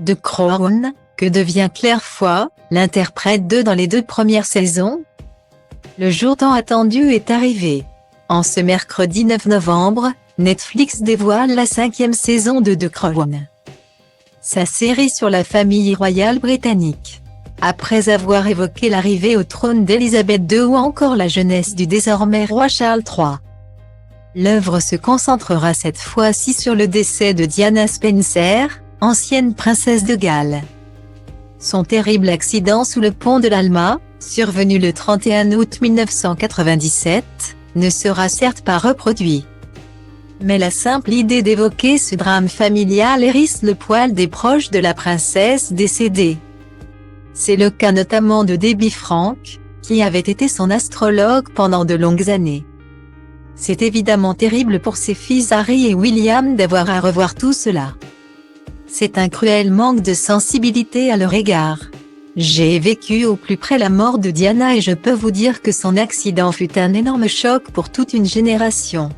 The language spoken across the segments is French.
The Crown, que devient Claire Foy, l'interprète dans les 2 premières saisons? Le jour tant attendu est arrivé. En ce mercredi 9 novembre, Netflix dévoile la 5e saison de The Crown. Sa série sur la famille royale britannique. Après avoir évoqué l'arrivée au trône d'Élisabeth II ou encore la jeunesse du désormais roi Charles III, l'œuvre se concentrera cette fois-ci sur le décès de Diana Spencer, ancienne princesse de Galles. Son terrible accident sous le pont de l'Alma, survenu le 31 août 1997, ne sera certes pas reproduit. Mais la simple idée d'évoquer ce drame familial hérisse le poil des proches de la princesse décédée. C'est le cas notamment de Debbie Frank, qui avait été son astrologue pendant de longues années. C'est évidemment terrible pour ses fils Harry et William d'avoir à revoir tout cela. C'est un cruel manque de sensibilité à leur égard. J'ai vécu au plus près la mort de Diana et je peux vous dire que son accident fut un énorme choc pour toute une génération.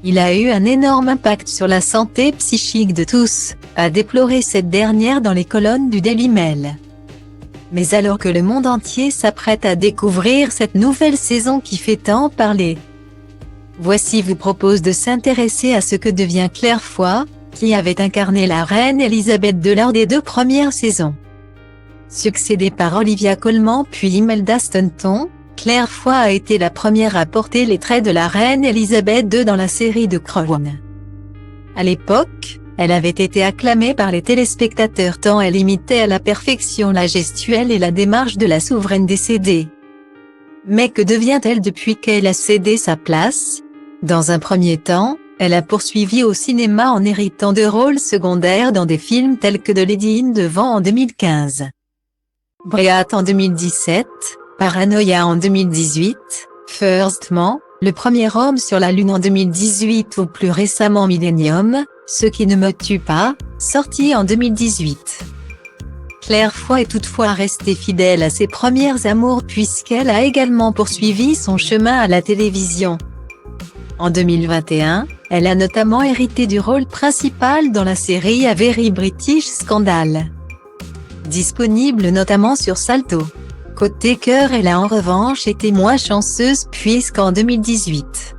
Il a eu un énorme impact sur la santé psychique de tous, a déploré cette dernière dans les colonnes du Daily Mail. Mais alors que le monde entier s'apprête à découvrir cette nouvelle saison qui fait tant parler, Voici vous propose de s'intéresser à ce que devient Claire Foy, qui avait incarné la reine Elisabeth II lors des 2 premières saisons. Succédée par Olivia Colman puis Imelda Staunton, Claire Foy a été la première à porter les traits de la reine Elisabeth II dans la série The Crown. À l'époque, elle avait été acclamée par les téléspectateurs tant elle imitait à la perfection la gestuelle et la démarche de la souveraine décédée. Mais que devient-elle depuis qu'elle a cédé sa place? Dans un premier temps, elle a poursuivi au cinéma en héritant de rôles secondaires dans des films tels que The Lady in the Van en 2015, Breat en 2017, Paranoia en 2018, First Man, Le premier homme sur la Lune en 2018 ou plus récemment Millennium, Ce qui ne me tue pas, sorti en 2018. Claire Foy est toutefois restée fidèle à ses premières amours puisqu'elle a également poursuivi son chemin à la télévision. En 2021, elle a notamment hérité du rôle principal dans la série A Very British Scandal, disponible notamment sur Salto. Côté cœur, elle a en revanche été moins chanceuse puisqu'en 2018,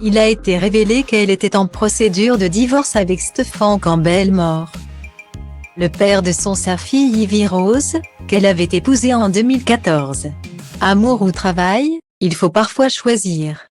il a été révélé qu'elle était en procédure de divorce avec Stephen Campbell mort, le père de sa fille Ivy Rose, qu'elle avait épousé en 2014. Amour ou travail, il faut parfois choisir.